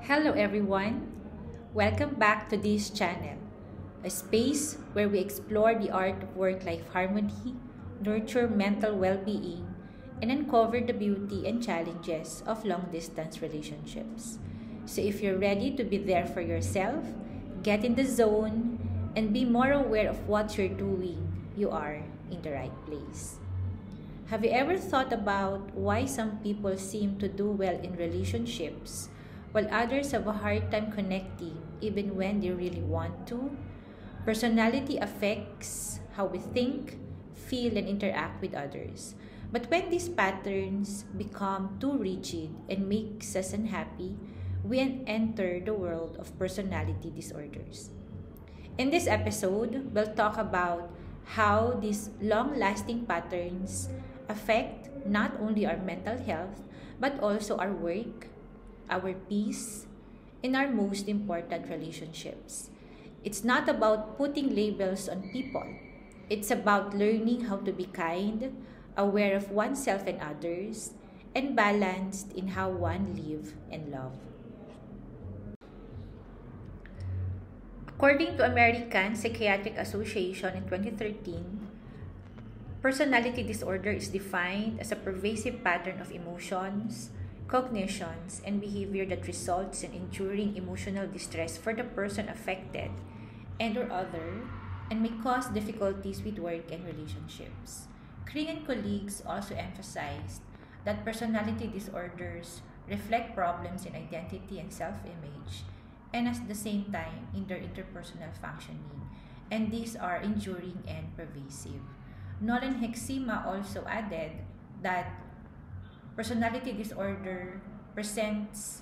Hello everyone! Welcome back to this channel, a space where we explore the art of work-life harmony, nurture mental well-being, and uncover the beauty and challenges of long-distance relationships. So if you're ready to be there for yourself, get in the zone, and be more aware of what you're doing, you are in the right place. Have you ever thought about why some people seem to do well in relationships while others have a hard time connecting even when they really want to? Personality affects how we think, feel, and interact with others. But when these patterns become too rigid and makes us unhappy, we enter the world of personality disorders. In this episode, we'll talk about how these long-lasting patterns affect not only our mental health, but also our work, our peace, and our most important relationships. It's not about putting labels on people. It's about learning how to be kind, aware of oneself and others, and balanced in how one live and love. According to American Psychiatric Association in 2013, personality disorder is defined as a pervasive pattern of emotions, cognitions, and behavior that results in enduring emotional distress for the person affected and or other, and may cause difficulties with work and relationships. Kring and colleagues also emphasized that personality disorders reflect problems in identity and self-image, and at the same time in their interpersonal functioning, and these are enduring and pervasive. Nolan Hexima also added that personality disorder presents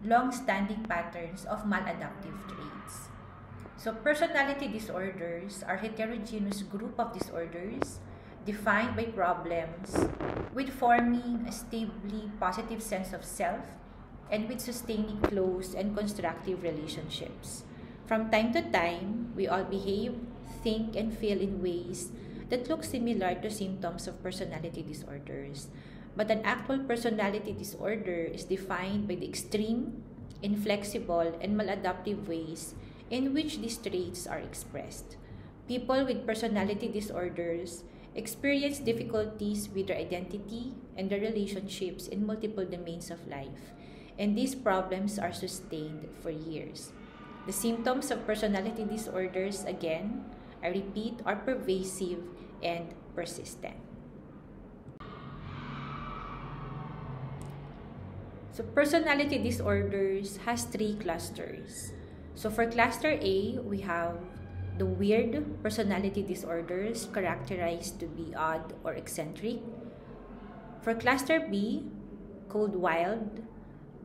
long-standing patterns of maladaptive traits. So personality disorders are heterogeneous group of disorders defined by problems with forming a stably positive sense of self and with sustaining close and constructive relationships. From time to time, we all behave, think, and feel in ways that look similar to symptoms of personality disorders. But an actual personality disorder is defined by the extreme, inflexible, and maladaptive ways in which these traits are expressed. People with personality disorders experience difficulties with their identity and their relationships in multiple domains of life, and these problems are sustained for years. The symptoms of personality disorders, again, I repeat, are pervasive and persistent. So personality disorders has three clusters. So for cluster A, we have the weird personality disorders characterized to be odd or eccentric. For cluster B, called wild,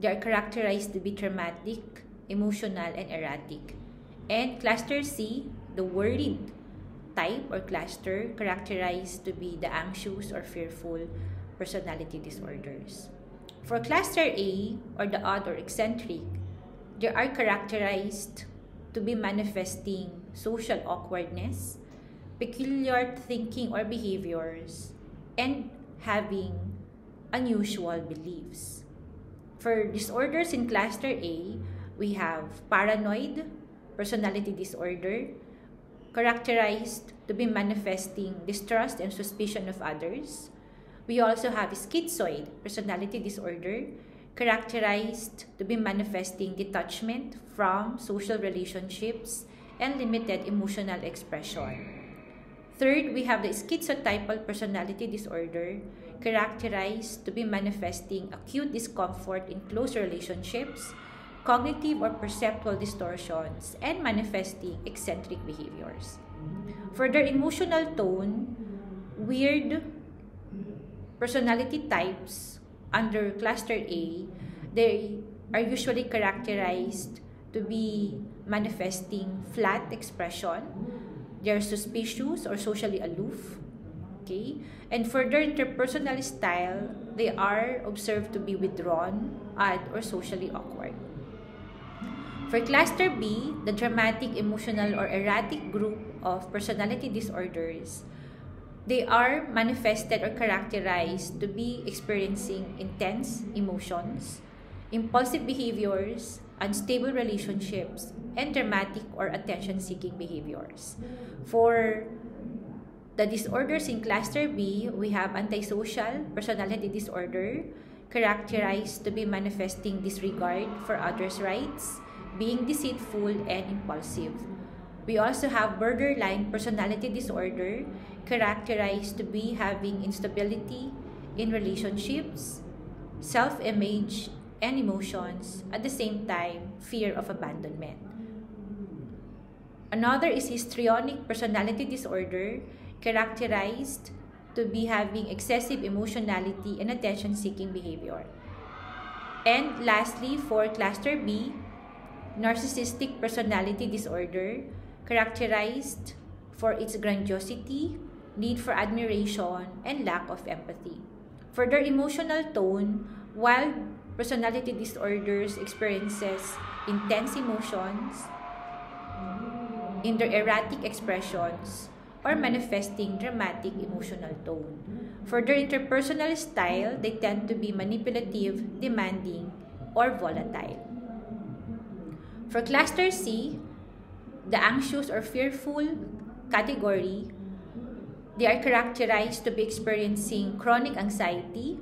they are characterized to be traumatic, emotional, and erratic. And cluster C, the worried type or cluster, characterized to be the anxious or fearful personality disorders. For cluster A, or the odd or eccentric, they are characterized to be manifesting social awkwardness, peculiar thinking or behaviors, and having unusual beliefs. For disorders in cluster A, we have paranoid personality disorder, characterized to be manifesting distrust and suspicion of others. We also have schizoid personality disorder, characterized to be manifesting detachment from social relationships and limited emotional expression. Third, we have the schizotypal personality disorder, characterized to be manifesting acute discomfort in close relationships, cognitive or perceptual distortions, and manifesting eccentric behaviors. For their emotional tone, weird personality types under cluster A, they are usually characterized to be manifesting flat expression. They are suspicious or socially aloof. Okay? And for their interpersonal style, they are observed to be withdrawn, odd, or socially awkward. For cluster B, the dramatic, emotional, or erratic group of personality disorders, they are manifested or characterized to be experiencing intense emotions, impulsive behaviors, unstable relationships, and dramatic or attention-seeking behaviors. For the disorders in cluster B, we have antisocial personality disorder, characterized to be manifesting disregard for others' rights, being deceitful and impulsive. We also have borderline personality disorder, characterized to be having instability in relationships, self-image, and emotions, at the same time, fear of abandonment. Another is histrionic personality disorder, characterized to be having excessive emotionality and attention-seeking behavior. And lastly, for cluster B, narcissistic personality disorder, characterized for its grandiosity, need for admiration, and lack of empathy. For their emotional tone, while personality disorders experiences intense emotions in their erratic expressions or manifesting dramatic emotional tone. For their interpersonal style, they tend to be manipulative, demanding, or volatile. For cluster C, the anxious or fearful category, they are characterized to be experiencing chronic anxiety,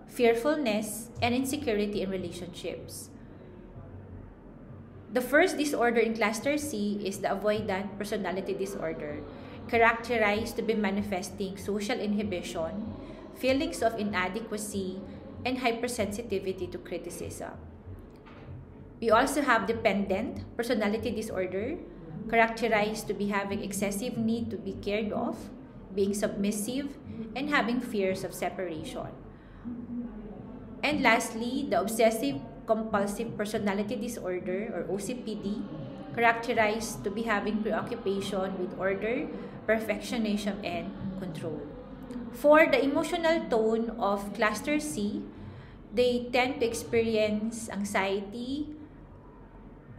fearfulness, and insecurity in relationships. The first disorder in cluster C is the avoidant personality disorder, characterized to be manifesting social inhibition, feelings of inadequacy, and hypersensitivity to criticism. We also have dependent personality disorder, characterized to be having excessive need to be cared of, being submissive, and having fears of separation. And lastly, the obsessive compulsive personality disorder, or OCPD, characterized to be having preoccupation with order, perfectionism, and control. For the emotional tone of cluster C, they tend to experience anxiety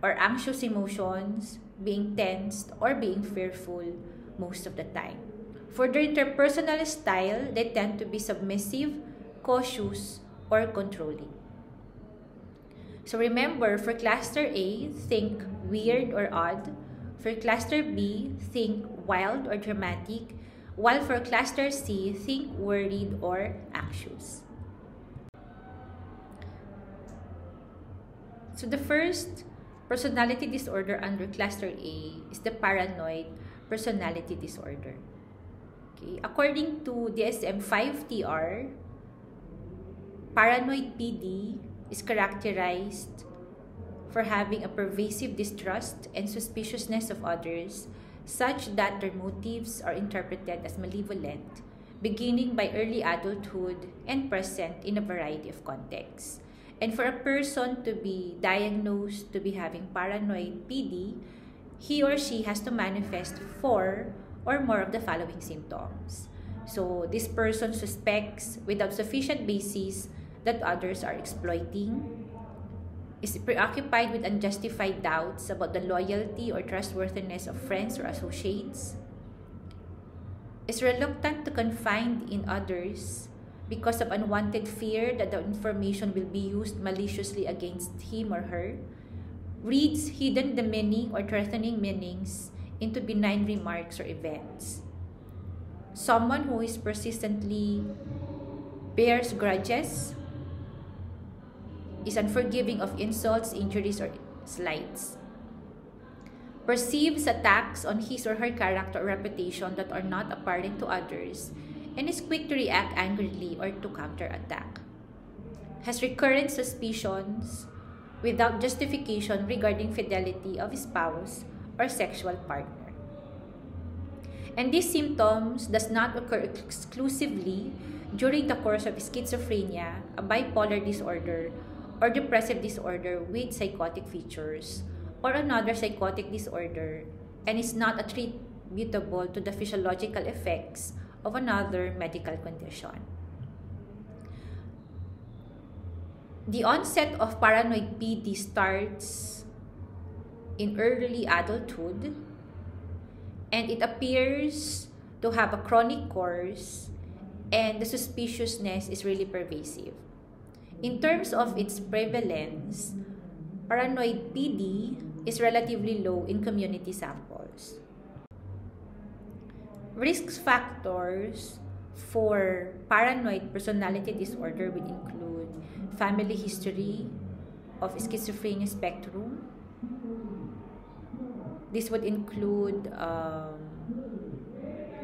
or anxious emotions, being tensed, or being fearful most of the time. For their interpersonal style, they tend to be submissive, cautious, or controlling. So remember, for cluster A, think weird or odd. For cluster B, think wild or dramatic. While for cluster C, think worried or anxious. So the first personality disorder under cluster A is the paranoid personality disorder. Okay. According to DSM-5-TR, paranoid PD is characterized for having a pervasive distrust and suspiciousness of others, such that their motives are interpreted as malevolent, beginning by early adulthood and present in a variety of contexts. And for a person to be diagnosed to be having paranoid PD, he or she has to manifest 4 or more of the following symptoms. So this person suspects without sufficient basis that others are exploiting, is preoccupied with unjustified doubts about the loyalty or trustworthiness of friends or associates, is reluctant to confide in others because of unwanted fear that the information will be used maliciously against him or her, reads hidden demeaning or threatening meanings into benign remarks or events. Someone who is persistently bears grudges, is unforgiving of insults, injuries, or slights, perceives attacks on his or her character or reputation that are not apparent to others, and is quick to react angrily or to counterattack, has recurrent suspicions without justification regarding fidelity of his spouse or sexual partner. And these symptoms does not occur exclusively during the course of schizophrenia, a bipolar disorder, or depressive disorder with psychotic features, or another psychotic disorder, and is not attributable to the physiological effects of another medical condition. The onset of paranoid PD starts in early adulthood, and it appears to have a chronic course, and the suspiciousness is really pervasive. In terms of its prevalence, paranoid PD is relatively low in community samples. Risk factors for paranoid personality disorder would include family history of schizophrenia spectrum. This would include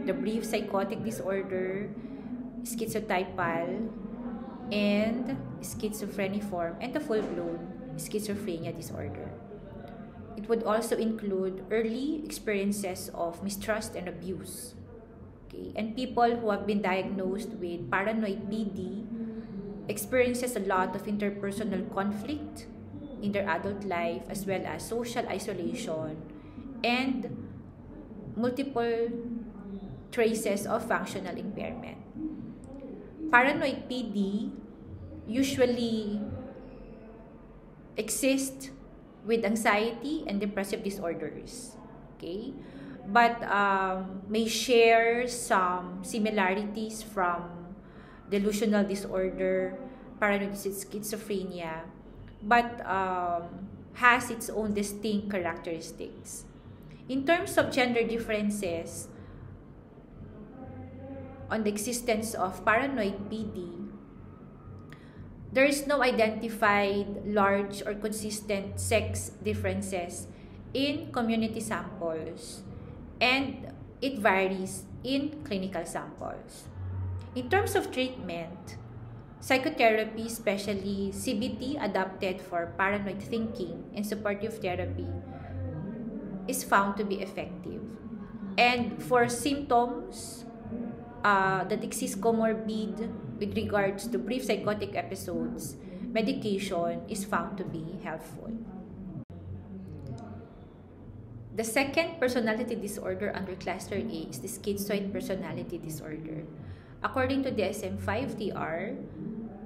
the brief psychotic disorder, schizotypal, and schizophreniform, and the full-blown schizophrenia disorder. It would also include early experiences of mistrust and abuse. Okay? And people who have been diagnosed with paranoid PD experiences a lot of interpersonal conflict in their adult life, as well as social isolation and multiple traces of functional impairment. Paranoid PD usually exist with anxiety and depressive disorders, okay, but may share some similarities from delusional disorder, paranoid schizophrenia, but has its own distinct characteristics. In terms of gender differences on the existence of paranoid PD, there is no identified large or consistent sex differences in community samples, and it varies in clinical samples. In terms of treatment, psychotherapy, especially CBT adapted for paranoid thinking, and supportive therapy is found to be effective. And for symptoms that exist comorbid with regards to brief psychotic episodes, medication is found to be helpful. The second personality disorder under cluster A is the schizoid personality disorder. According to DSM-5-TR,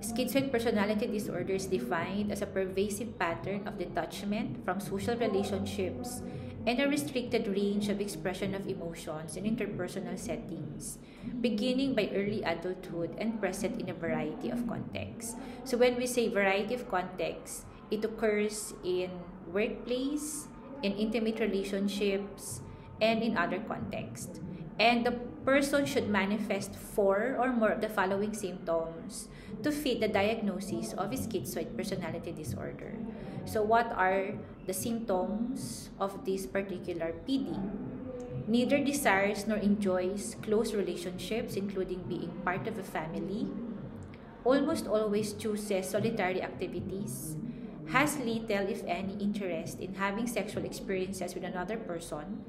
schizoid personality disorder is defined as a pervasive pattern of detachment from social relationships and a restricted range of expression of emotions in interpersonal settings, beginning by early adulthood and present in a variety of contexts. So when we say variety of contexts, it occurs in workplace, in intimate relationships, and in other contexts. And the person should manifest 4 or more of the following symptoms to fit the diagnosis of schizoid personality disorder. So what are the symptoms of this particular PD? Neither desires nor enjoys close relationships, including being part of a family, almost always chooses solitary activities, has little, if any, interest in having sexual experiences with another person,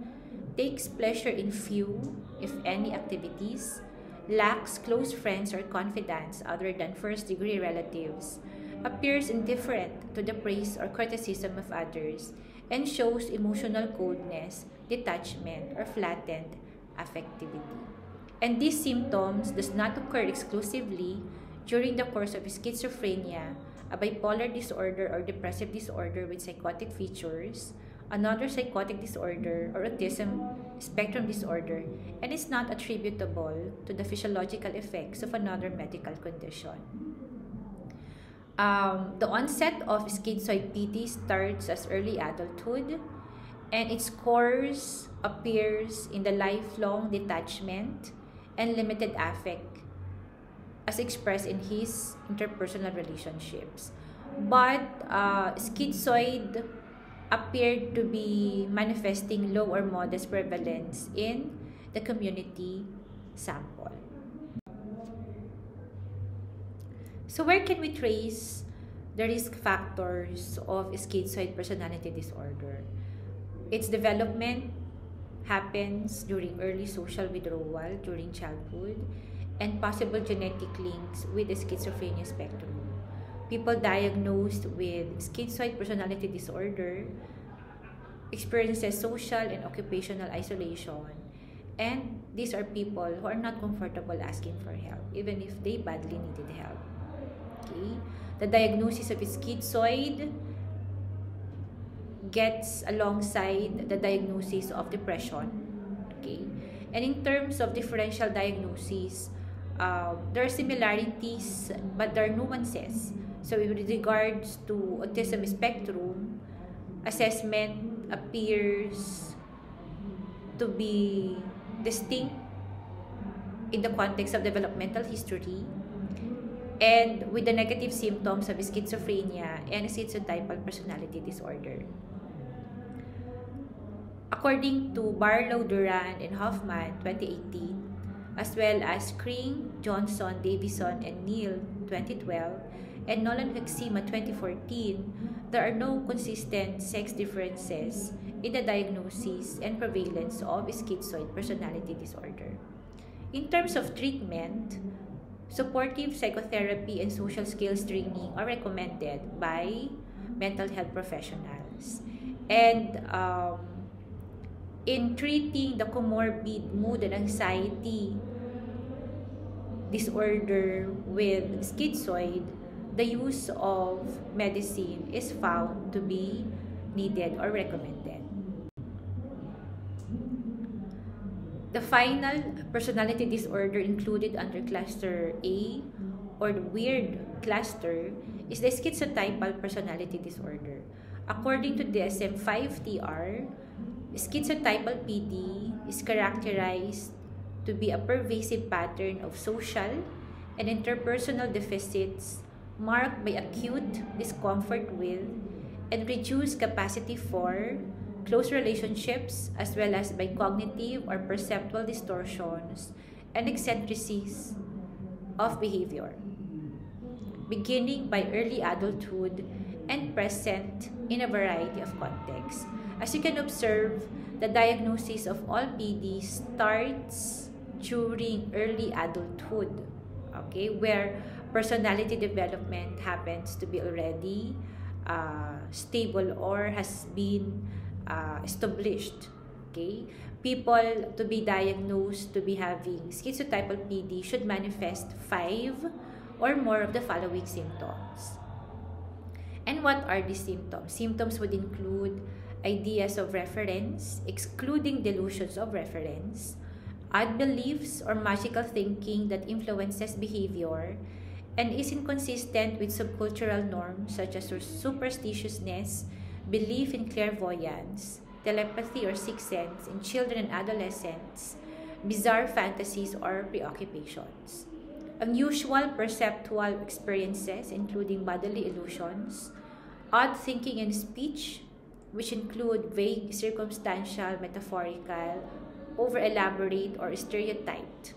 takes pleasure in few, if any, activities, lacks close friends or confidants other than first-degree relatives, appears indifferent to the praise or criticism of others, and shows emotional coldness, detachment, or flattened affectivity. And these symptoms does not occur exclusively during the course of schizophrenia, a bipolar disorder or depressive disorder with psychotic features, another psychotic disorder, or autism spectrum disorder, and is not attributable to the physiological effects of another medical condition. The onset of schizoid PD starts as early adulthood, and its course appears in the lifelong detachment and limited affect as expressed in his interpersonal relationships. But schizoid appeared to be manifesting low or modest prevalence in the community sample. So where can we trace the risk factors of schizoid personality disorder? Its development happens during early social withdrawal during childhood and possible genetic links with the schizophrenia spectrum. People diagnosed with schizoid personality disorder experiences social and occupational isolation, and these are people who are not comfortable asking for help even if they badly needed help. Okay? The diagnosis of schizoid gets alongside the diagnosis of depression. Okay? And in terms of differential diagnosis, there are similarities but there are nuances. So with regards to autism spectrum, assessment appears to be distinct in the context of developmental history and with the negative symptoms of schizophrenia and schizotypal personality disorder. According to Barlow, Duran, and Hoffman, 2018, as well as Kring, Johnson, Davison, and Neal, 2012, and Nolan Huxima, 2014, there are no consistent sex differences in the diagnosis and prevalence of schizoid personality disorder. In terms of treatment, supportive psychotherapy and social skills training are recommended by mental health professionals. And in treating the comorbid mood and anxiety disorder with schizoid, the use of medicine is found to be needed or recommended. The final personality disorder included under cluster A or the weird cluster is the schizotypal personality disorder. According to DSM-5-TR, schizotypal PD is characterized to be a pervasive pattern of social and interpersonal deficits marked by acute discomfort with and reduced capacity for close relationships, as well as by cognitive or perceptual distortions and eccentricities of behavior, beginning by early adulthood and present in a variety of contexts. As you can observe, the diagnosis of all PD starts during early adulthood, okay, where personality development happens to be already stable or has been established. Okay, people to be diagnosed to be having schizotypal PD should manifest 5 or more of the following symptoms. And what are these symptoms? Symptoms would include ideas of reference, excluding delusions of reference, odd beliefs or magical thinking that influences behavior and is inconsistent with subcultural norms such as superstitiousness, belief in clairvoyance, telepathy or sixth sense in children and adolescents, bizarre fantasies or preoccupations, unusual perceptual experiences including bodily illusions, odd thinking and speech, which include vague, circumstantial, metaphorical, over-elaborate, or stereotyped,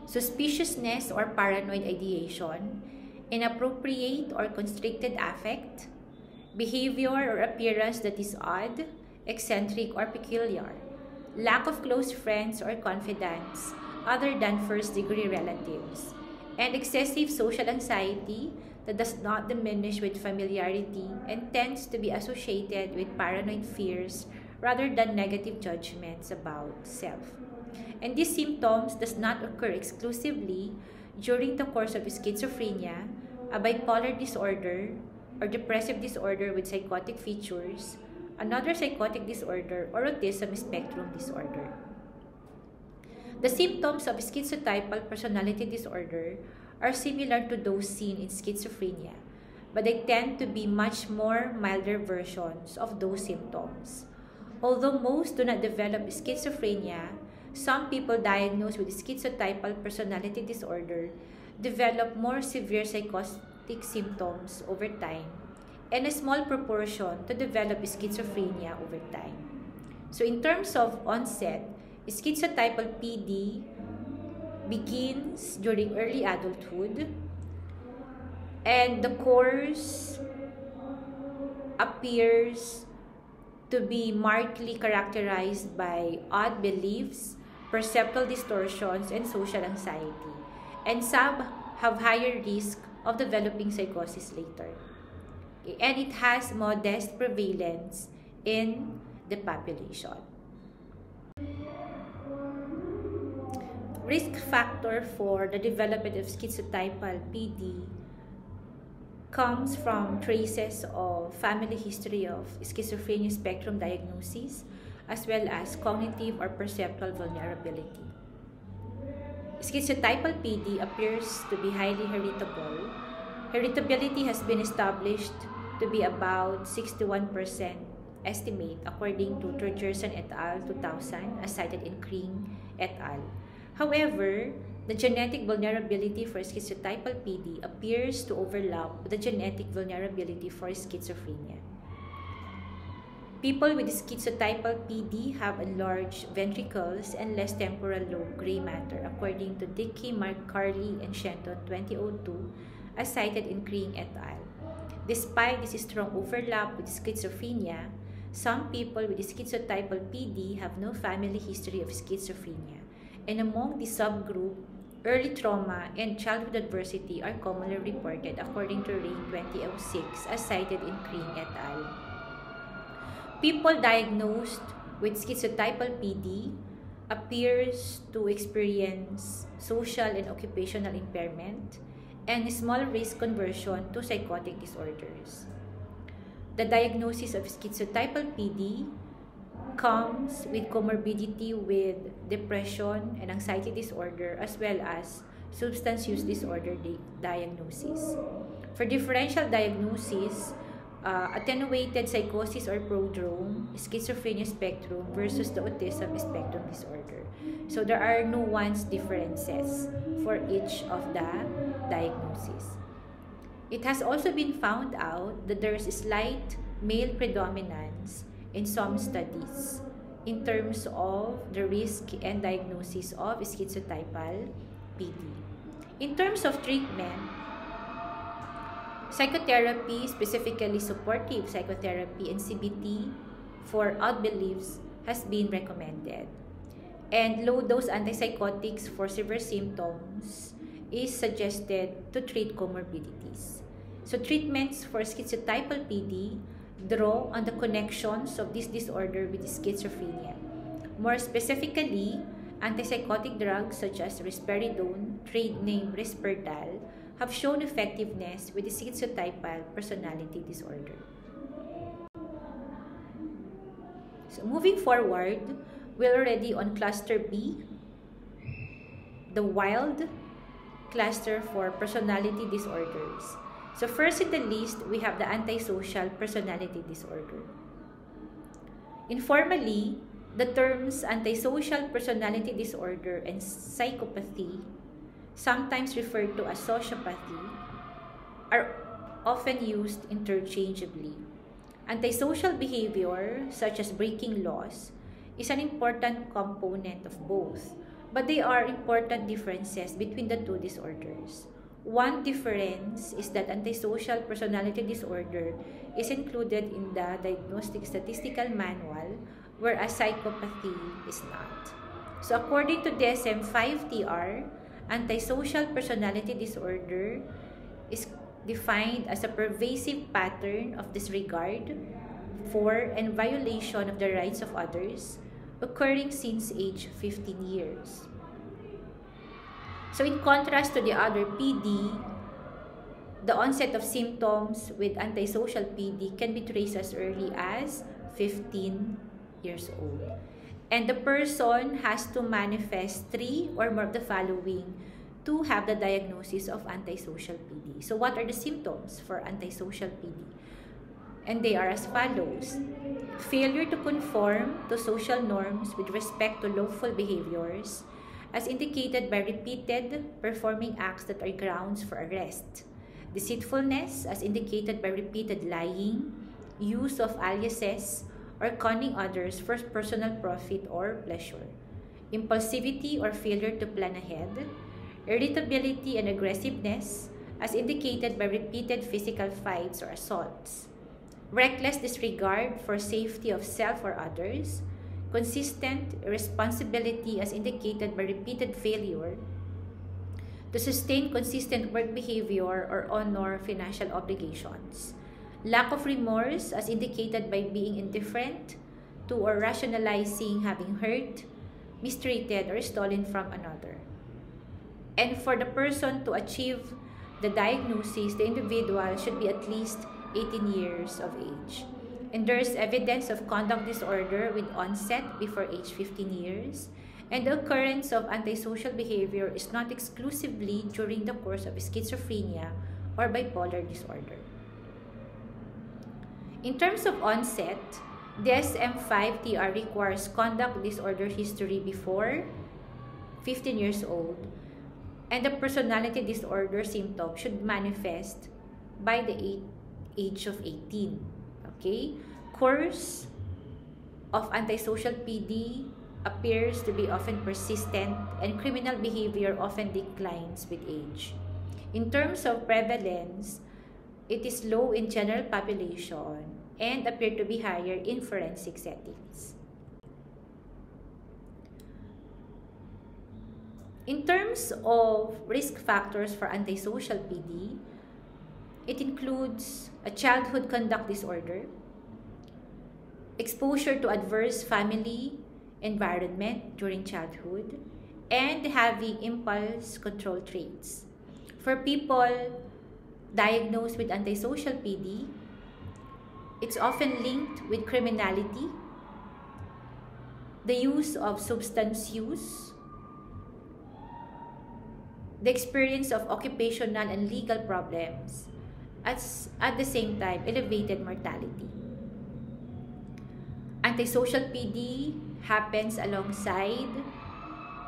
suspiciousness or paranoid ideation, inappropriate or constricted affect, behavior or appearance that is odd, eccentric, or peculiar, lack of close friends or confidants other than first-degree relatives, and excessive social anxiety that does not diminish with familiarity and tends to be associated with paranoid fears rather than negative judgments about self. And these symptoms does not occur exclusively during the course of schizophrenia, a bipolar disorder, or depressive disorder with psychotic features, another psychotic disorder, or autism spectrum disorder. The symptoms of schizotypal personality disorder are similar to those seen in schizophrenia, but they tend to be much more milder versions of those symptoms. Although most do not develop schizophrenia, some people diagnosed with schizotypal personality disorder develop more severe psychotic symptoms over time, and a small proportion to develop schizophrenia over time. So in terms of onset, schizotypal PD begins during early adulthood, and the course appears to be markedly characterized by odd beliefs, perceptual distortions, and social anxiety. And some have higher risk of developing psychosis later. Okay. And it has modest prevalence in the population. Risk factor for the development of schizotypal PD comes from traces of family history of schizophrenia spectrum diagnosis, as well as cognitive or perceptual vulnerability. Schizotypal PD appears to be highly heritable Heritability has been established to be about 61% estimate according to Torgerson et al. 2000 as cited in Kring et al. However, the genetic vulnerability for schizotypal PD appears to overlap with the genetic vulnerability for schizophrenia. People with schizotypal PD have enlarged ventricles and less temporal lobe gray matter according to Dickey, Carley, and Shenton 2002 as cited in Kring et al. Despite this strong overlap with schizophrenia, some people with schizotypal PD have no family history of schizophrenia, and among the subgroup, early trauma and childhood adversity are commonly reported according to Rain 2006 as cited in Kring et al. People diagnosed with schizotypal PD appears to experience social and occupational impairment and small risk conversion to psychotic disorders. The diagnosis of schizotypal PD comes with comorbidity with depression and anxiety disorder as well as substance use disorder diagnosis. For differential diagnosis, attenuated psychosis or prodrome, schizophrenia spectrum versus the autism spectrum disorder. So there are nuanced differences for each of the diagnoses. It has also been found out that there is a slight male predominance in some studies in terms of the risk and diagnosis of schizotypal PD. In terms of treatment, psychotherapy, specifically supportive psychotherapy and CBT for outbeliefs has been recommended. And low-dose antipsychotics for severe symptoms is suggested to treat comorbidities. So treatments for schizotypal PD draw on the connections of this disorder with schizophrenia. More specifically, antipsychotic drugs such as risperidone, trade name Risperdal, have shown effectiveness with the schizotypal personality disorder. So moving forward, we're already on cluster B, the wild cluster for personality disorders. So first in the list, we have the antisocial personality disorder. Informally, the terms antisocial personality disorder and psychopathy, sometimes referred to as sociopathy, are often used interchangeably. Antisocial behavior, such as breaking laws, is an important component of both, but there are important differences between the two disorders. One difference is that antisocial personality disorder is included in the Diagnostic Statistical Manual, whereas psychopathy is not. So according to DSM-5-TR, antisocial personality disorder is defined as a pervasive pattern of disregard for and violation of the rights of others occurring since age 15 years. So in contrast to the other PD, the onset of symptoms with antisocial PD can be traced as early as 15 years old. And the person has to manifest 3 or more of the following to have the diagnosis of antisocial PD. So what are the symptoms for antisocial PD? And they are as follows: failure to conform to social norms with respect to lawful behaviors, as indicated by repeated performing acts that are grounds for arrest. Deceitfulness, as indicated by repeated lying, use of aliases, or conning others for personal profit or pleasure. Impulsivity or failure to plan ahead. Irritability and aggressiveness, as indicated by repeated physical fights or assaults. Reckless disregard for safety of self or others. Consistent irresponsibility, as indicated by repeated failure to sustain consistent work behavior or honor financial obligations. Lack of remorse, as indicated by being indifferent to or rationalizing having hurt, mistreated, or stolen from another. And for the person to achieve the diagnosis, the individual should be at least 18 years of age. And there is evidence of conduct disorder with onset before age 15 years. And the occurrence of antisocial behavior is not exclusively during the course of schizophrenia or bipolar disorder. In terms of onset, DSM-5-TR requires conduct disorder history before 15 years old, and the personality disorder symptom should manifest by the age of 18. Okay? Course of antisocial PD appears to be often persistent, and criminal behavior often declines with age. In terms of prevalence, it is low in general population and appear to be higher in forensic settings. In terms of risk factors for antisocial PD, it includes a childhood conduct disorder, exposure to adverse family environment during childhood, and having impulse control traits. For people diagnosed with antisocial PD, it's often linked with criminality, the use of substance use, the experience of occupational and legal problems, at the same time, elevated mortality. Antisocial PD happens alongside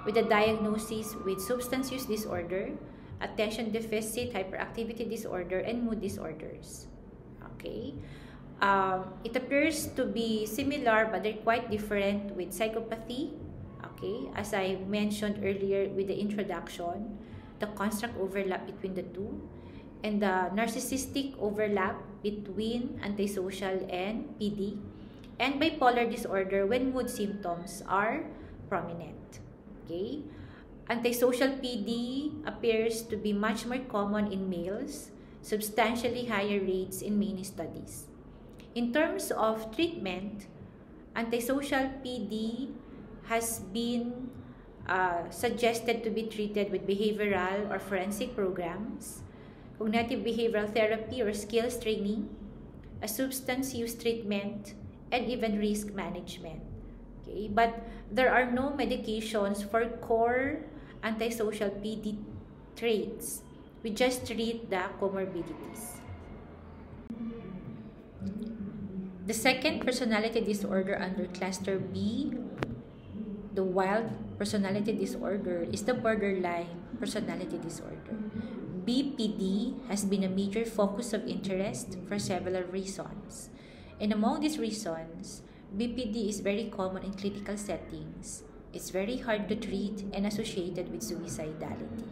with a diagnosis with substance use disorder, attention deficit hyperactivity disorder, and mood disorders. Okay. It appears to be similar, but they're quite different with psychopathy. Okay, as I mentioned earlier with the introduction, the construct overlap between the two, and the narcissistic overlap between antisocial and PD, and bipolar disorder when mood symptoms are prominent. Okay, antisocial PD appears to be much more common in males, substantially higher rates in many studies. In terms of treatment, antisocial PD has been suggested to be treated with behavioral or forensic programs, cognitive behavioral therapy or skills training, a substance use treatment, and even risk management. Okay, but there are no medications for core antisocial PD traits. We just treat the comorbidities. The second personality disorder under cluster B, the wild personality disorder, is the borderline personality disorder. BPD has been a major focus of interest for several reasons. And among these reasons, BPD is very common in clinical settings. It's very hard to treat and associated with suicidality.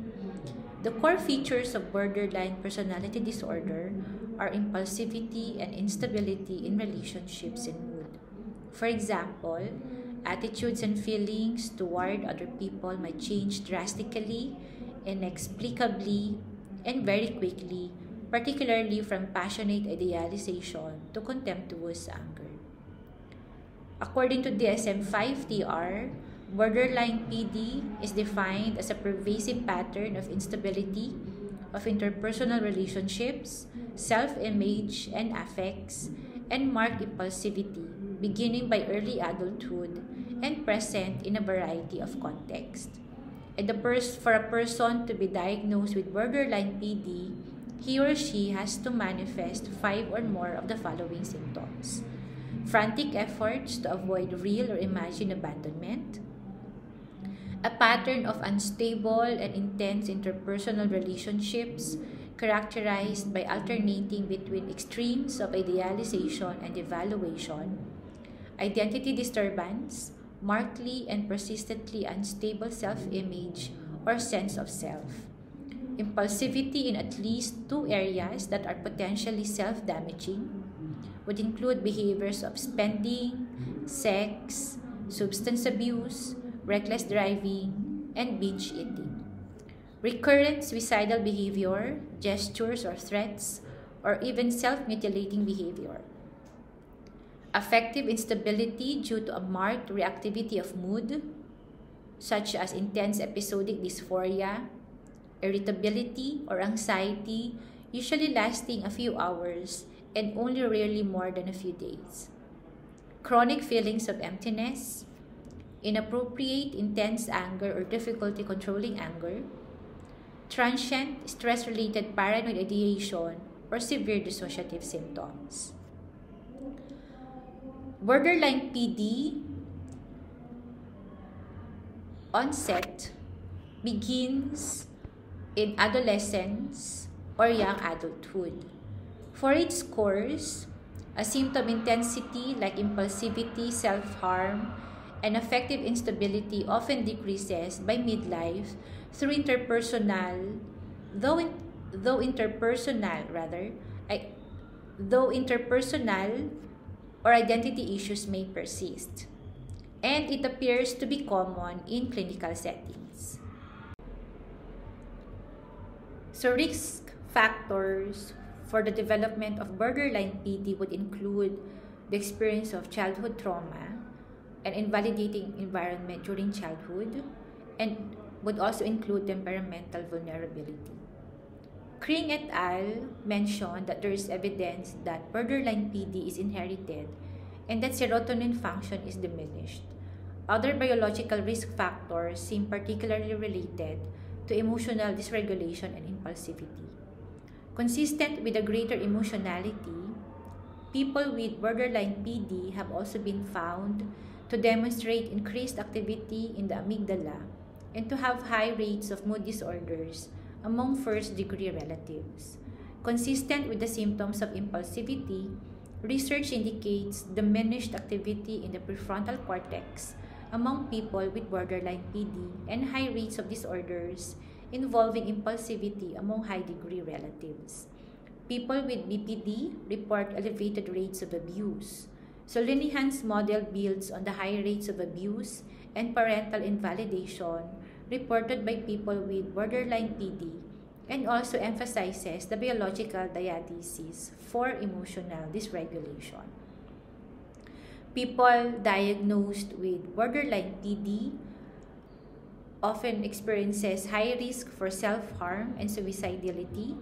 The core features of borderline personality disorder are impulsivity and instability in relationships and mood. For example, attitudes and feelings toward other people might change drastically, inexplicably, and very quickly, particularly from passionate idealization to contemptuous anger. According to DSM-5-TR, borderline PD is defined as a pervasive pattern of instability of interpersonal relationships, self-image and affects, and marked impulsivity beginning by early adulthood and present in a variety of contexts. And for a person to be diagnosed with borderline PD, he or she has to manifest 5 or more of the following symptoms: frantic efforts to avoid real or imagined abandonment, a pattern of unstable and intense interpersonal relationships characterized by alternating between extremes of idealization and evaluation, identity disturbance, markedly and persistently unstable self-image or sense of self, impulsivity in at least 2 areas that are potentially self-damaging, would include behaviors of spending, sex, substance abuse, reckless driving, and binge eating. Recurrent suicidal behavior, gestures or threats, or even self-mutilating behavior. Affective instability due to a marked reactivity of mood, such as intense episodic dysphoria, irritability or anxiety, usually lasting a few hours and only rarely more than a few days. Chronic feelings of emptiness, inappropriate intense anger or difficulty controlling anger, transient stress-related paranoid ideation, or severe dissociative symptoms. Borderline PD onset begins in adolescence or young adulthood. For its course, a symptom intensity like impulsivity, self-harm, and affective instability often decreases by midlife through interpersonal, though interpersonal or identity issues may persist, and it appears to be common in clinical settings. So risk factors for the development of borderline PD would include the experience of childhood trauma, an invalidating environment during childhood, and would also include temperamental vulnerability. Kring et al. Mentioned that there is evidence that borderline PD is inherited and that serotonin function is diminished. Other biological risk factors seem particularly related to emotional dysregulation and impulsivity. Consistent with a greater emotionality, people with borderline PD have also been found to demonstrate increased activity in the amygdala and to have high rates of mood disorders among first-degree relatives. Consistent with the symptoms of impulsivity, research indicates diminished activity in the prefrontal cortex among people with borderline PD and high rates of disorders involving impulsivity among high-degree relatives. People with BPD report elevated rates of abuse. So Linehan's model builds on the high rates of abuse and parental invalidation reported by people with borderline PD and also emphasizes the biological diathesis for emotional dysregulation. People diagnosed with borderline PD often experiences high risk for self-harm and suicidality,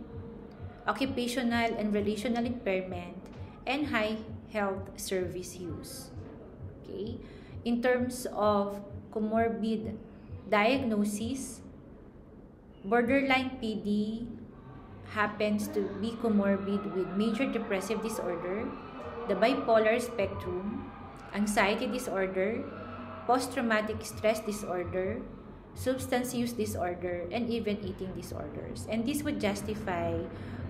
occupational and relational impairment, and high health service use. Okay? In terms of comorbid diagnosis, borderline PD happens to be comorbid with major depressive disorder, the bipolar spectrum, anxiety disorder, post-traumatic stress disorder, substance use disorder, and even eating disorders. And this would justify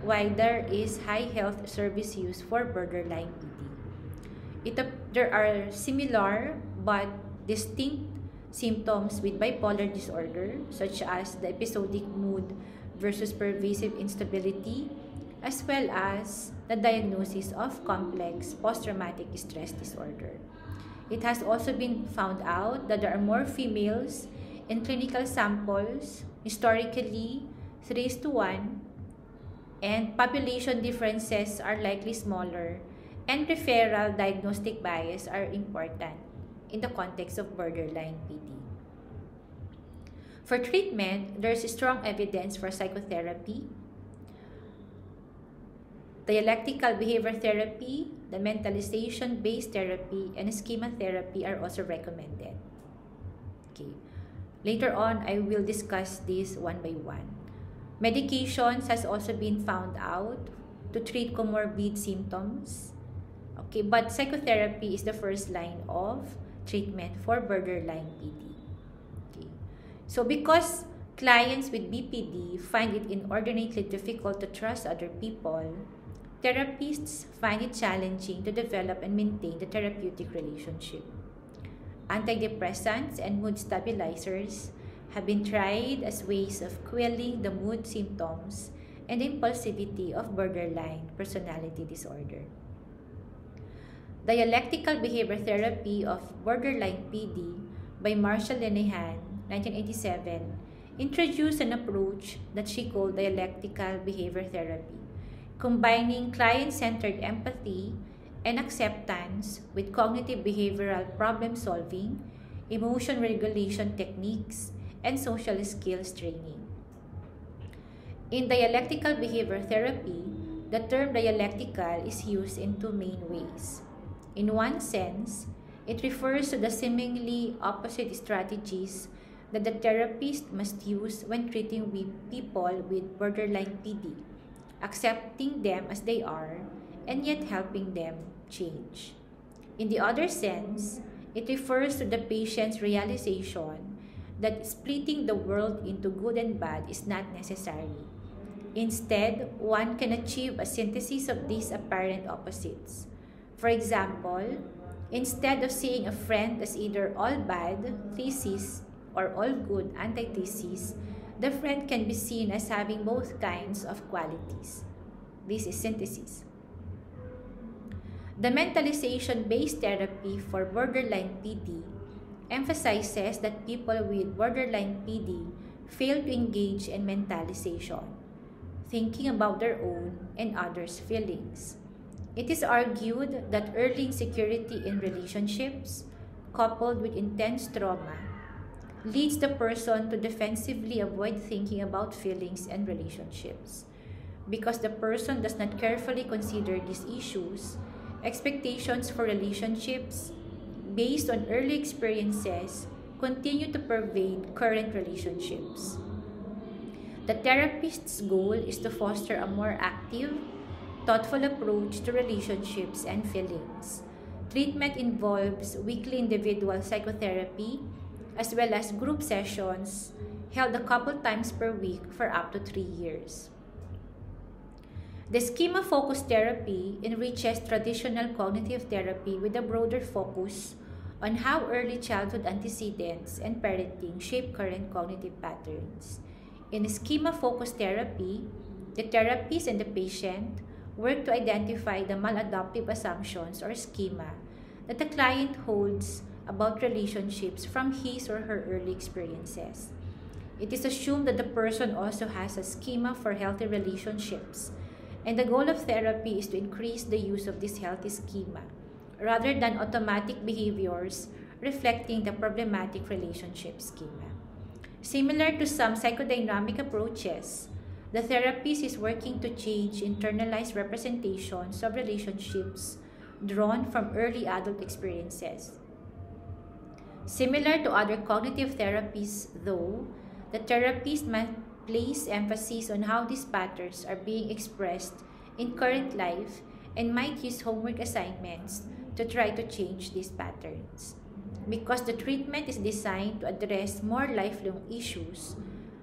why there is high health service use for borderline PD. There are similar but distinct symptoms with bipolar disorder, such as the episodic mood versus pervasive instability, as well as the diagnosis of complex post-traumatic stress disorder. It has also been found out that there are more females in clinical samples, historically 3:1, and population differences are likely smaller, and referral diagnostic bias are important in the context of borderline PD. For treatment, there is strong evidence for psychotherapy, dialectical behavior therapy, the mentalization-based therapy, and schema therapy are also recommended. Okay. Later on, I will discuss this one by one. Medications has also been found out to treat comorbid symptoms. Okay, but psychotherapy is the first line of treatment for borderline PD. Okay. So because clients with BPD find it inordinately difficult to trust other people, therapists find it challenging to develop and maintain the therapeutic relationship. Antidepressants and mood stabilizers have been tried as ways of quelling the mood symptoms and impulsivity of borderline personality disorder. Dialectical behavior therapy of borderline PD by Marshall Linehan, 1987, introduced an approach that she called dialectical behavior therapy, combining client-centered empathy and acceptance with cognitive behavioral problem solving, emotion regulation techniques, and social skills training. In dialectical behavior therapy, the term dialectical is used in two main ways. In one sense, it refers to the seemingly opposite strategies that the therapist must use when treating with people with borderline PD, accepting them as they are and yet helping them change. In the other sense, it refers to the patient's realization that splitting the world into good and bad is not necessary. Instead, one can achieve a synthesis of these apparent opposites. For example, instead of seeing a friend as either all bad, thesis, or all good, antithesis, the friend can be seen as having both kinds of qualities. This is synthesis. The mentalization-based therapy for borderline PD emphasizes that people with borderline PD fail to engage in mentalization, thinking about their own and others' feelings. It is argued that early insecurity in relationships, coupled with intense trauma, leads the person to defensively avoid thinking about feelings and relationships. Because the person does not carefully consider these issues, expectations for relationships based on early experiences continue to pervade current relationships. The therapist's goal is to foster a more active, thoughtful approach to relationships and feelings. Treatment involves weekly individual psychotherapy as well as group sessions held a couple times per week for up to 3 years. The schema-focused therapy enriches traditional cognitive therapy with a broader focus on how early childhood antecedents and parenting shape current cognitive patterns. In schema-focused therapy, the therapist and the patient work to identify the maladaptive assumptions or schema that the client holds about relationships from his or her early experiences. It is assumed that the person also has a schema for healthy relationships, and the goal of therapy is to increase the use of this healthy schema, rather than automatic behaviors reflecting the problematic relationship schema. Similar to some psychodynamic approaches, the therapist is working to change internalized representations of relationships drawn from early adult experiences. Similar to other cognitive therapies, though, the therapist must place emphasis on how these patterns are being expressed in current life and might use homework assignments to try to change these patterns. Because the treatment is designed to address more lifelong issues,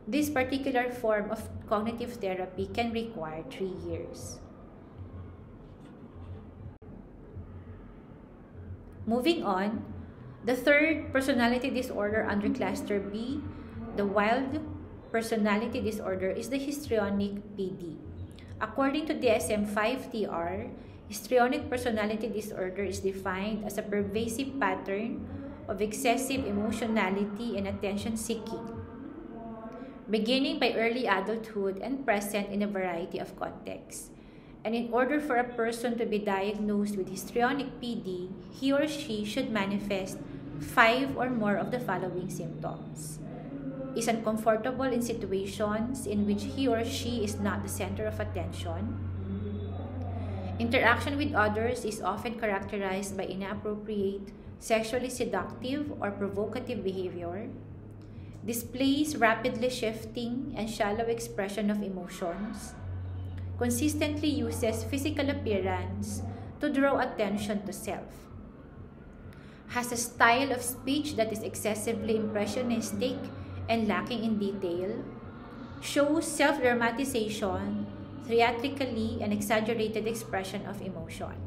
this particular form of cognitive therapy can require 3 years. Moving on, the third personality disorder under Cluster B, the wild personality disorder, is the histrionic PD. According to DSM-5-TR, histrionic personality disorder is defined as a pervasive pattern of excessive emotionality and attention-seeking, beginning by early adulthood and present in a variety of contexts. And in order for a person to be diagnosed with histrionic PD, he or she should manifest 5 or more of the following symptoms: is uncomfortable in situations in which he or she is not the center of attention. Interaction with others is often characterized by inappropriate, sexually seductive, or provocative behavior. Displays rapidly shifting and shallow expression of emotions. Consistently uses physical appearance to draw attention to self. Has a style of speech that is excessively impressionistic and lacking in detail. Shows self-dramatization, theatrically and exaggerated expression of emotion.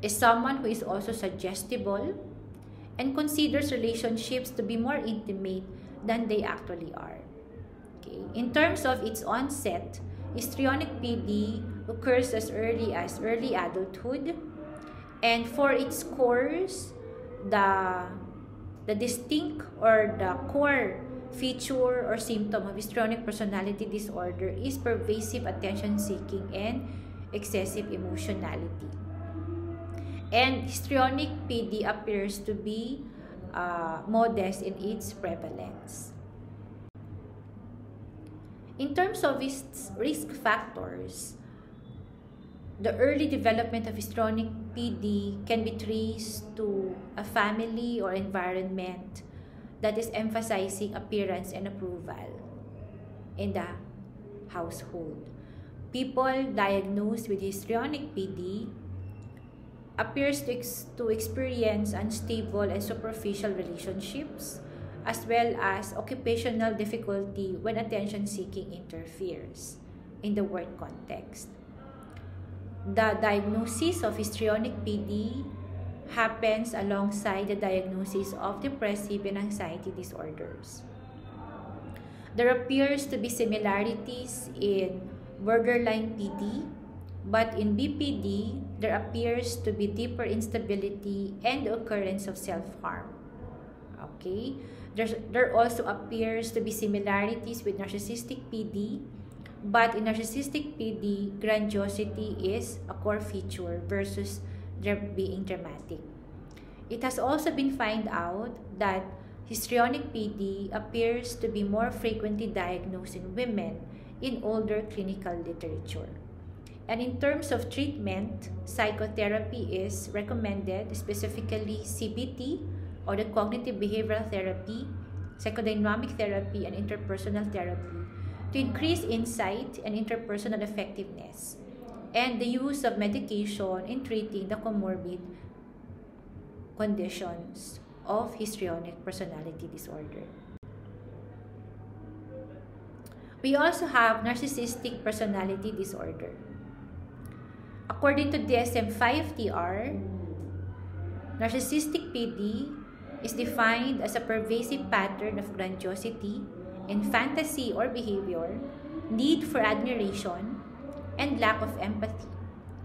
Is someone who is also suggestible and considers relationships to be more intimate than they actually are. Okay. In terms of its onset, histrionic PD occurs as early adulthood, and for its course, the distinct or the core feature or symptom of histrionic personality disorder is pervasive attention-seeking and excessive emotionality. And histrionic PD appears to be modest in its prevalence. In terms of its risk factors, the early development of histrionic PD can be traced to a family or environment that is emphasizing appearance and approval in the household. People diagnosed with histrionic PD appears to experience unstable and superficial relationships, as well as occupational difficulty when attention-seeking interferes in the work context. The diagnosis of histrionic PD happens alongside the diagnosis of depressive and anxiety disorders. There appears to be similarities in borderline PD, but in BPD, there appears to be deeper instability and the occurrence of self-harm. Okay? There also appears to be similarities with narcissistic PD, but in narcissistic PD, grandiosity is a core feature versus being dramatic. It has also been found out that histrionic PD appears to be more frequently diagnosed in women in older clinical literature. And in terms of treatment, psychotherapy is recommended, specifically CBT or the cognitive behavioral therapy, psychodynamic therapy, and interpersonal therapy to increase insight and interpersonal effectiveness, and the use of medication in treating the comorbid conditions of histrionic personality disorder. We also have narcissistic personality disorder. According to DSM-5-TR, narcissistic PD is defined as a pervasive pattern of grandiosity in fantasy or behavior, need for admiration, and lack of empathy,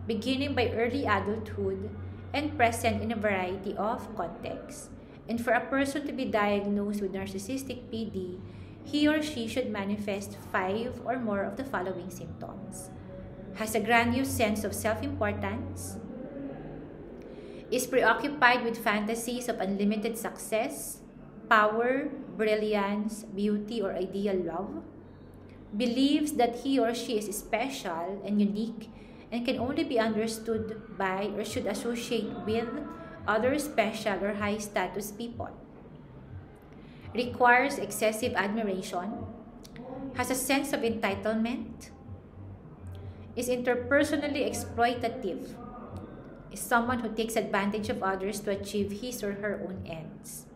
beginning by early adulthood and present in a variety of contexts. And for a person to be diagnosed with narcissistic PD, he or she should manifest 5 or more of the following symptoms: has a grandiose sense of self-importance, is preoccupied with fantasies of unlimited success, power, brilliance, beauty, or ideal love, believes that he or she is special and unique and can only be understood by or should associate with other special or high-status people, requires excessive admiration, has a sense of entitlement, is interpersonally exploitative, is someone who takes advantage of others to achieve his or her own ends,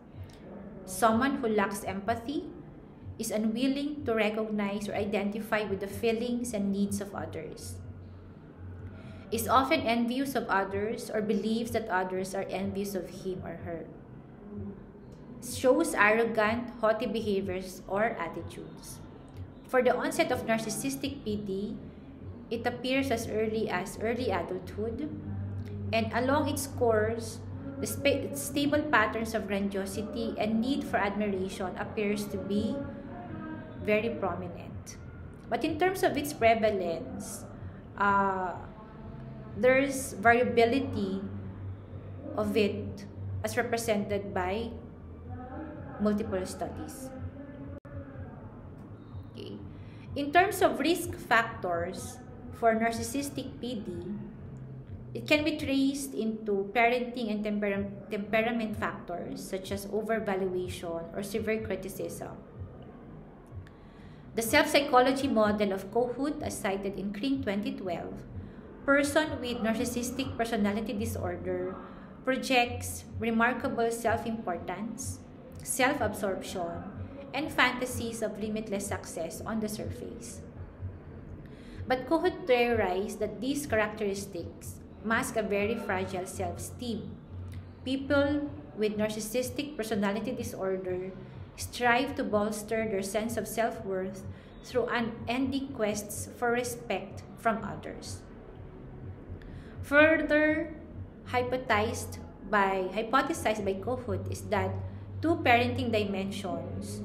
someone who lacks empathy, is unwilling to recognize or identify with the feelings and needs of others, is often envious of others or believes that others are envious of him or her, shows arrogant, haughty behaviors or attitudes. For the onset of narcissistic PD, it appears as early adulthood, and along its course, the stable patterns of grandiosity and need for admiration appears to be very prominent. But in terms of its prevalence, there's variability of it as represented by multiple studies. Okay. In terms of risk factors for narcissistic PD, it can be traced into parenting and temperament factors such as overvaluation or severe criticism. The self-psychology model of Kohut, as cited in Kring 2012, person with narcissistic personality disorder projects remarkable self-importance, self-absorption, and fantasies of limitless success on the surface. But Kohut theorized that these characteristics mask a very fragile self-esteem. People with narcissistic personality disorder strive to bolster their sense of self-worth through unending quests for respect from others. Further hypothesized by Kohut is that 2 parenting dimensions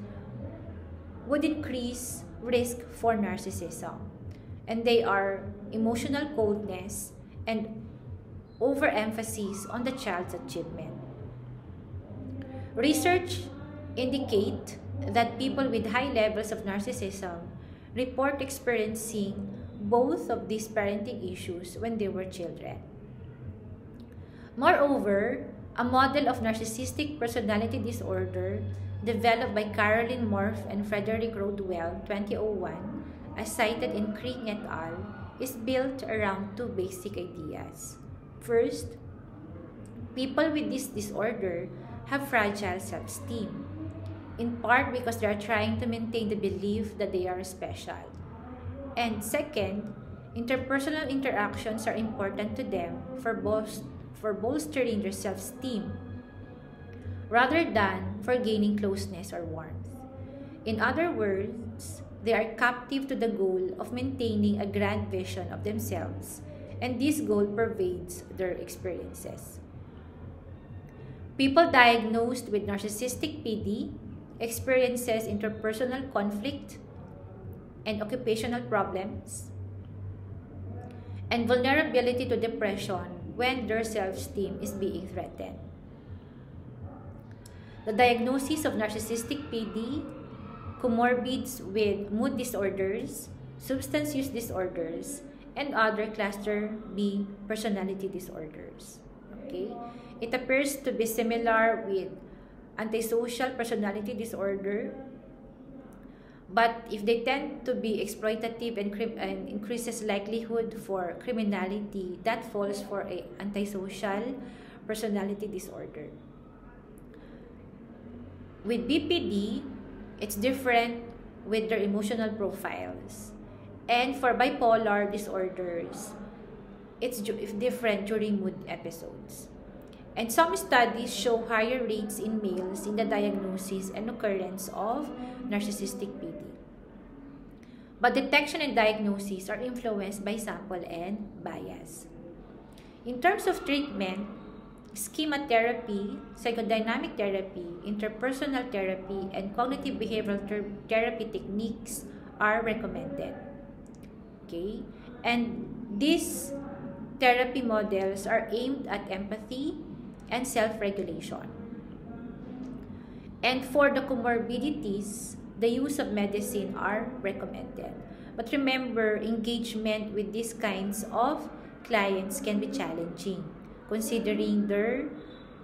would increase risk for narcissism, and they are emotional coldness and overemphasis on the child's achievement. Research indicate that people with high levels of narcissism report experiencing both of these parenting issues when they were children. Moreover, a model of narcissistic personality disorder developed by Caroline Morph and Frederick Rodwell, 2001, as cited in Kring et al., is built around two basic ideas. First, people with this disorder have fragile self-esteem, in part because they are trying to maintain the belief that they are special. And second, interpersonal interactions are important to them for bolstering their self-esteem rather than for gaining closeness or warmth. In other words, they are captive to the goal of maintaining a grand vision of themselves, and this goal pervades their experiences. People diagnosed with narcissistic PD experiences interpersonal conflict and occupational problems and vulnerability to depression when their self-esteem is being threatened. The diagnosis of narcissistic PD comorbids with mood disorders, substance use disorders, and other cluster B personality disorders. Okay? It appears to be similar with antisocial personality disorder, but if they tend to be exploitative and increases likelihood for criminality, that falls for an antisocial personality disorder. With BPD, it's different with their emotional profiles. And for bipolar disorders, it's different during mood episodes. And some studies show higher rates in males in the diagnosis and occurrence of narcissistic PD. But detection and diagnosis are influenced by sample and bias. In terms of treatment, schema therapy, psychodynamic therapy, interpersonal therapy, and cognitive behavioral therapy techniques are recommended. Okay? And these therapy models are aimed at empathy and self-regulation. And for the comorbidities, the use of medicine are recommended. But remember, engagement with these kinds of clients can be challenging, considering their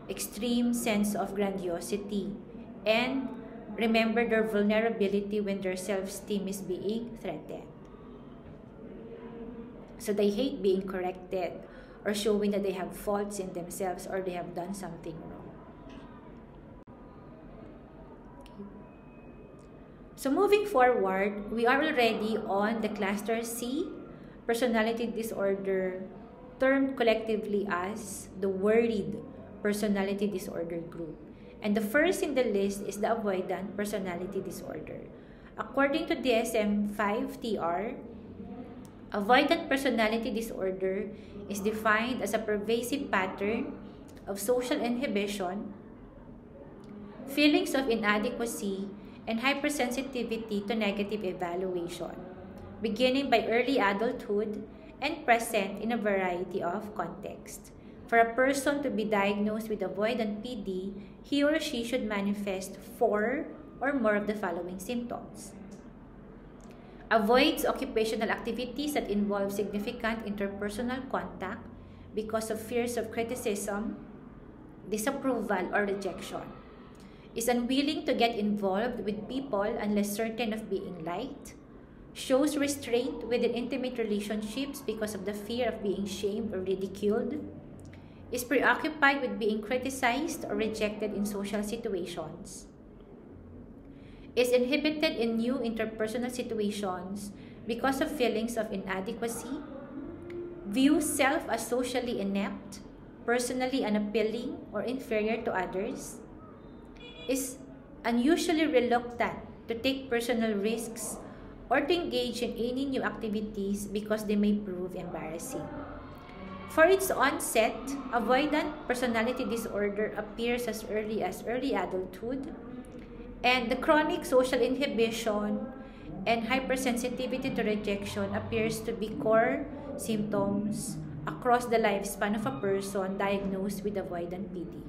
extreme sense of grandiosity, and remember their vulnerability when their self-esteem is being threatened. So they hate being corrected or showing that they have faults in themselves or they have done something wrong. Okay. So moving forward, we are already on the cluster C personality disorder, termed collectively as the worried personality disorder group. And the first in the list is the avoidant personality disorder. According to DSM-5-TR, avoidant personality disorder is defined as a pervasive pattern of social inhibition, feelings of inadequacy, and hypersensitivity to negative evaluation, beginning by early adulthood and present in a variety of contexts. For a person to be diagnosed with avoidant PD, he or she should manifest 4 or more of the following symptoms. Avoids occupational activities that involve significant interpersonal contact because of fears of criticism, disapproval, or rejection. Is unwilling to get involved with people unless certain of being liked. Shows restraint within intimate relationships because of the fear of being shamed or ridiculed. Is preoccupied with being criticized or rejected in social situations. Is inhibited in new interpersonal situations because of feelings of inadequacy. Views self as socially inept, personally unappealing, or inferior to others. Is unusually reluctant to take personal risks or to engage in any new activities because they may prove embarrassing. For its onset, avoidant personality disorder appears as early adulthood, and the chronic social inhibition and hypersensitivity to rejection appears to be core symptoms across the lifespan of a person diagnosed with avoidant PD.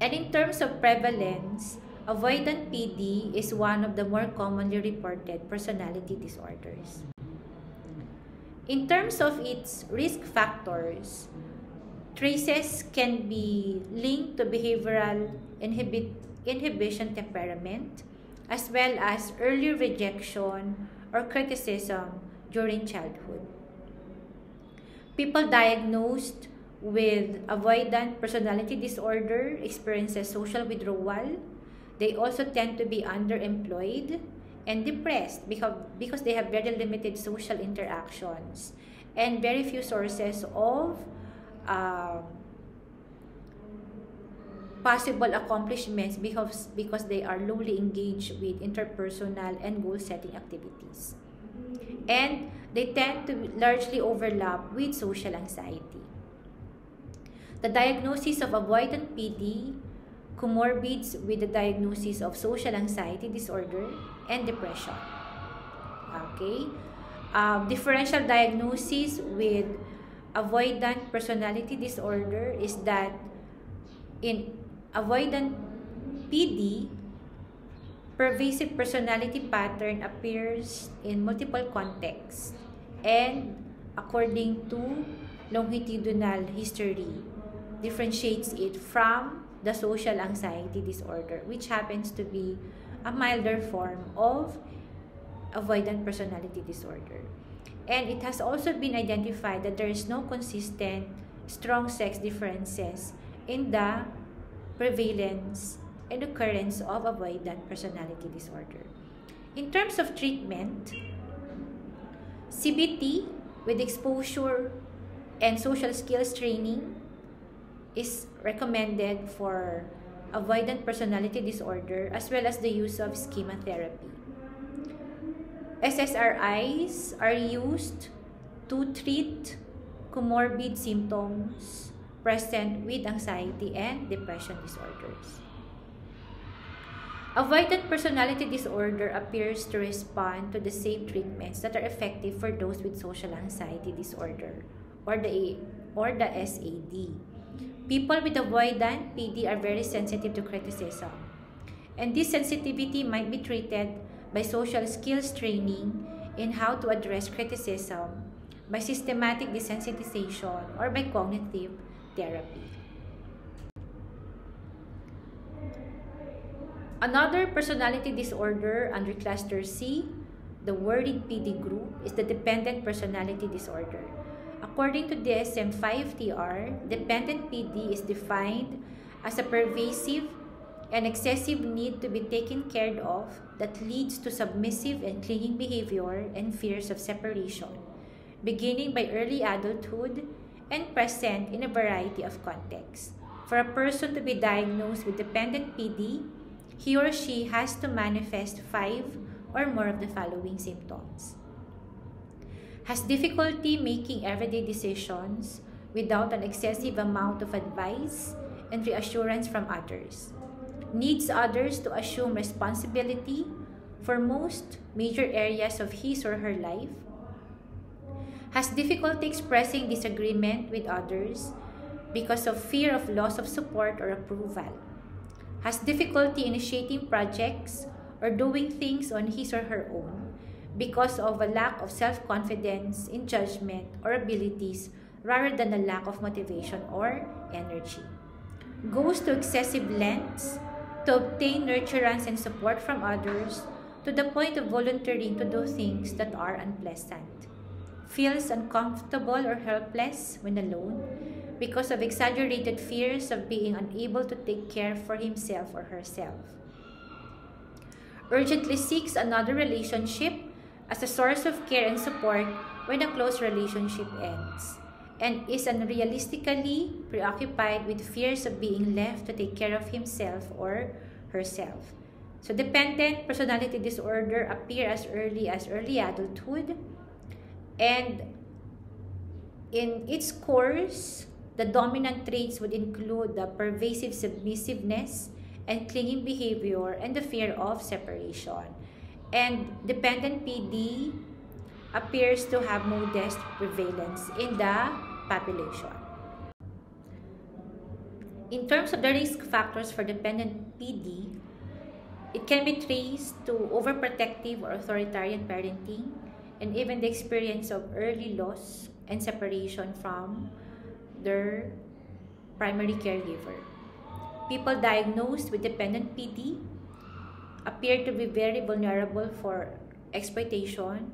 And in terms of prevalence, avoidant PD is one of the more commonly reported personality disorders. In terms of its risk factors, Traces can be linked to behavioral inhibition temperament, as well as early rejection or criticism during childhood. People diagnosed with avoidant personality disorder experiences social withdrawal. They also tend to be underemployed and depressed because they have very limited social interactions and very few sources of possible accomplishments because they are lowly engaged with interpersonal and goal-setting activities. And they tend to largely overlap with social anxiety. The diagnosis of avoidant PD comorbids with the diagnosis of social anxiety disorder and depression. Okay? Differential diagnosis with avoidant personality disorder is that in avoidant PD, pervasive personality pattern appears in multiple contexts and according to longitudinal history differentiates it from the social anxiety disorder, which happens to be a milder form of avoidant personality disorder. And it has also been identified that there is no consistent strong sex differences in the prevalence and occurrence of avoidant personality disorder. In terms of treatment, CBT with exposure and social skills training is recommended for avoidant personality disorder, as well as the use of schema therapy. SSRIs are used to treat comorbid symptoms present with anxiety and depression disorders. Avoidant personality disorder appears to respond to the same treatments that are effective for those with social anxiety disorder or the SAD. People with avoidant PD are very sensitive to criticism, and this sensitivity might be treated by social skills training in how to address criticism, by systematic desensitization, or by cognitive therapy. Another personality disorder under cluster C, the worried PD group, is the dependent personality disorder. According to DSM-5-TR, dependent PD is defined as a pervasive and excessive need to be taken care of that leads to submissive and clinging behavior and fears of separation, beginning by early adulthood and present in a variety of contexts. For a person to be diagnosed with dependent PD, he or she has to manifest 5 or more of the following symptoms. Has difficulty making everyday decisions without an excessive amount of advice and reassurance from others. Needs others to assume responsibility for most major areas of his or her life. Has difficulty expressing disagreement with others because of fear of loss of support or approval. Has difficulty initiating projects or doing things on his or her own because of a lack of self-confidence in judgment or abilities rather than a lack of motivation or energy. Goes to excessive lengths to obtain nurturance and support from others to the point of volunteering to do things that are unpleasant. Feels uncomfortable or helpless when alone because of exaggerated fears of being unable to take care for himself or herself. Urgently seeks another relationship as a source of care and support when a close relationship ends, and is unrealistically preoccupied with fears of being left to take care of himself or herself. So dependent personality disorder appear as early adulthood, and in its course, the dominant traits would include the pervasive submissiveness and clinging behavior and the fear of separation. And dependent PD appears to have modest prevalence in the population. In terms of the risk factors for dependent PD, it can be traced to overprotective or authoritarian parenting and even the experience of early loss and separation from their primary caregiver. People diagnosed with dependent PD appear to be very vulnerable for exploitation,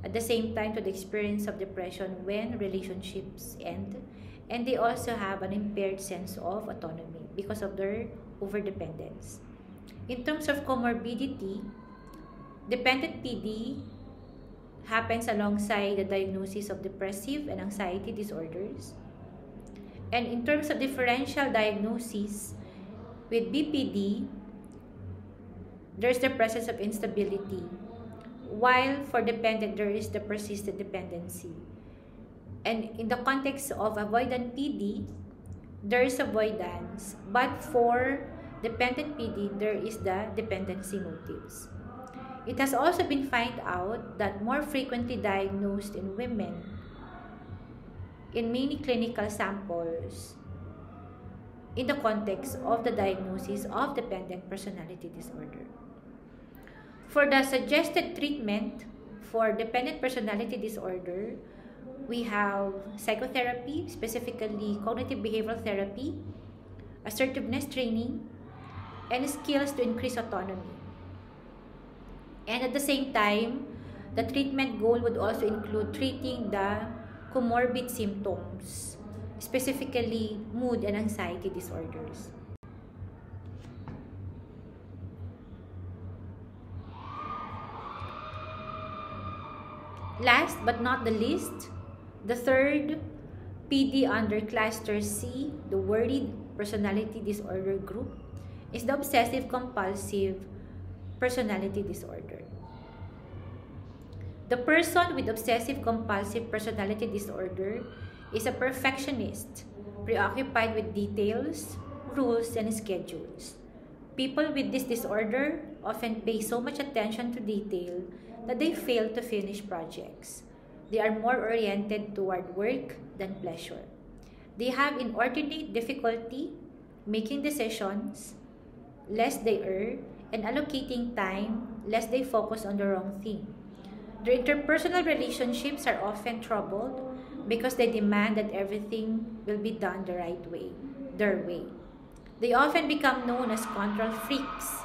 at the same time to the experience of depression when relationships end, and they also have an impaired sense of autonomy because of their overdependence. In terms of comorbidity, dependent PD happens alongside the diagnosis of depressive and anxiety disorders. And in terms of differential diagnosis, with BPD, there's the presence of instability, while for dependent, there is the persistent dependency. And in the context of avoidant PD, there is avoidance, but for dependent PD, there is the dependency motives. It has also been found out that more frequently diagnosed in women in many clinical samples in the context of the diagnosis of dependent personality disorder. For the suggested treatment for dependent personality disorder, we have psychotherapy, specifically cognitive behavioral therapy, assertiveness training, and skills to increase autonomy. And at the same time, the treatment goal would also include treating the comorbid symptoms, specifically mood and anxiety disorders. Last but not the least, the third PD under cluster C, the worried personality disorder group, is the obsessive compulsive personality disorder. The person with obsessive compulsive personality disorder is a perfectionist, preoccupied with details, rules, and schedules. People with this disorder often pay so much attention to detail that they fail to finish projects. They are more oriented toward work than pleasure. They have inordinate difficulty making decisions, lest they err, and allocating time, lest they focus on the wrong thing. Their interpersonal relationships are often troubled because they demand that everything will be done the right way, their way. They often become known as control freaks.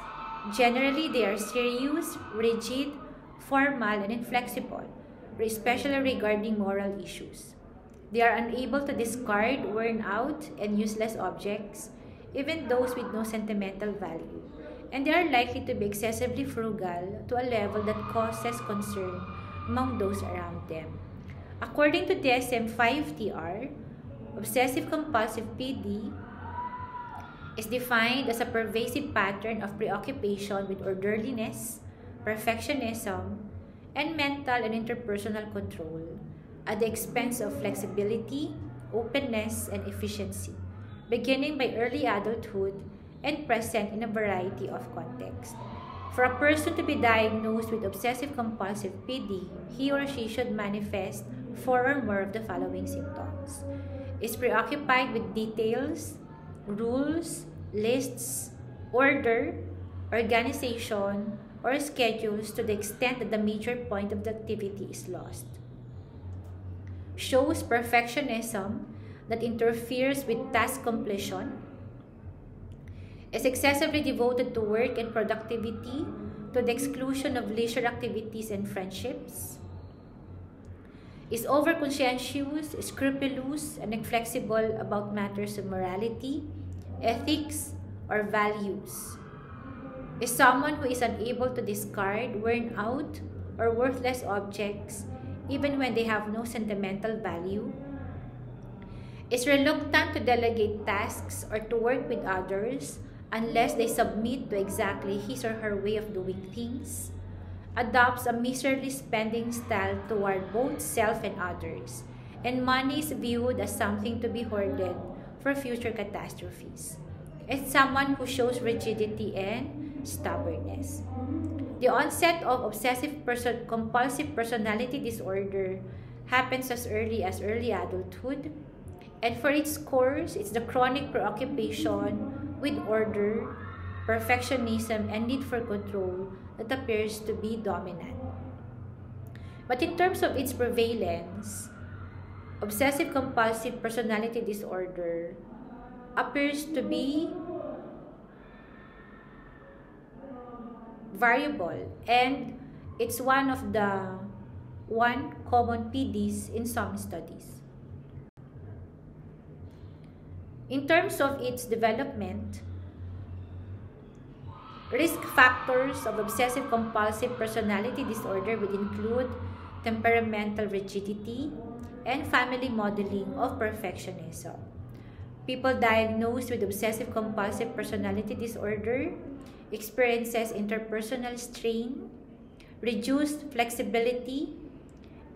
Generally, they are serious, rigid, formal, and inflexible, especially regarding moral issues. They are unable to discard worn out and useless objects, even those with no sentimental value, and they are likely to be excessively frugal to a level that causes concern among those around them. According to DSM-5-TR, obsessive-compulsive PD is defined as a pervasive pattern of preoccupation with orderliness, perfectionism, and mental and interpersonal control at the expense of flexibility, openness, and efficiency, beginning by early adulthood and present in a variety of contexts. For a person to be diagnosed with obsessive-compulsive PD, he or she should manifest 4 or more of the following symptoms: is preoccupied with details, rules, lists, order, organization, or schedules to the extent that the major point of the activity is lost. Shows perfectionism that interferes with task completion. Is excessively devoted to work and productivity to the exclusion of leisure activities and friendships. Is overconscientious, scrupulous, and inflexible about matters of morality, ethics, or values. Is someone who is unable to discard worn out or worthless objects even when they have no sentimental value. Is reluctant to delegate tasks or to work with others unless they submit to exactly his or her way of doing things. Adopts a miserly spending style toward both self and others, and money is viewed as something to be hoarded for future catastrophes. It's someone who shows rigidity and stubbornness. The onset of obsessive-compulsive personality disorder happens as early adulthood, and for its cause, it's the chronic preoccupation with order, perfectionism, and need for control that appears to be dominant. But in terms of its prevalence, obsessive-compulsive personality disorder appears to be variable, and it's one common PDs in some studies. In terms of its development, risk factors of obsessive-compulsive personality disorder would include temperamental rigidity and family modeling of perfectionism. People diagnosed with obsessive-compulsive personality disorder experiences interpersonal strain, reduced flexibility,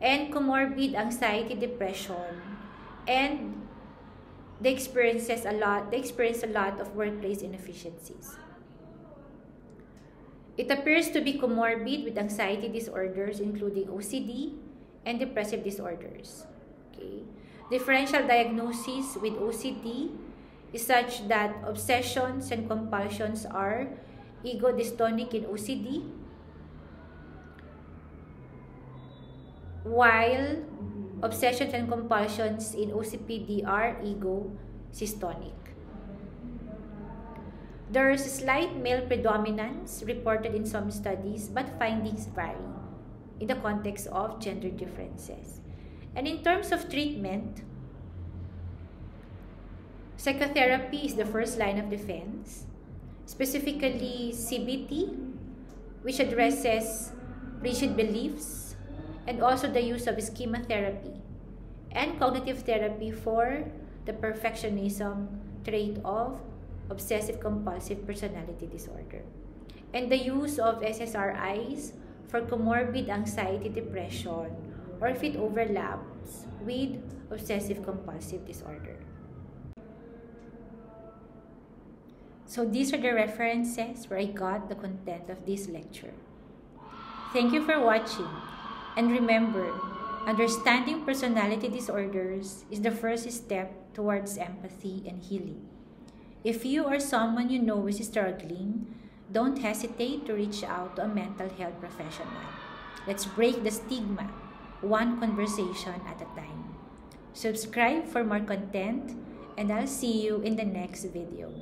and comorbid anxiety depression, and they experience a lot of workplace inefficiencies. It appears to be comorbid with anxiety disorders, including OCD and depressive disorders. Okay. Differential diagnosis with OCD is such that obsessions and compulsions are ego-dystonic in OCD, while obsessions and compulsions in OCPD are ego-systonic. There is a slight male predominance reported in some studies, but findings vary in the context of gender differences. And in terms of treatment, psychotherapy is the first line of defense, specifically CBT, which addresses rigid beliefs, and also the use of schema therapy and cognitive therapy for the perfectionism trait of obsessive-compulsive personality disorder, and the use of SSRIs for comorbid anxiety depression, or if it overlaps with obsessive-compulsive disorder. So these are the references where I got the content of this lecture. Thank you for watching, and remember, understanding personality disorders is the first step towards empathy and healing. If you or someone you know is struggling, don't hesitate to reach out to a mental health professional. Let's break the stigma, one conversation at a time. Subscribe for more content, and I'll see you in the next video.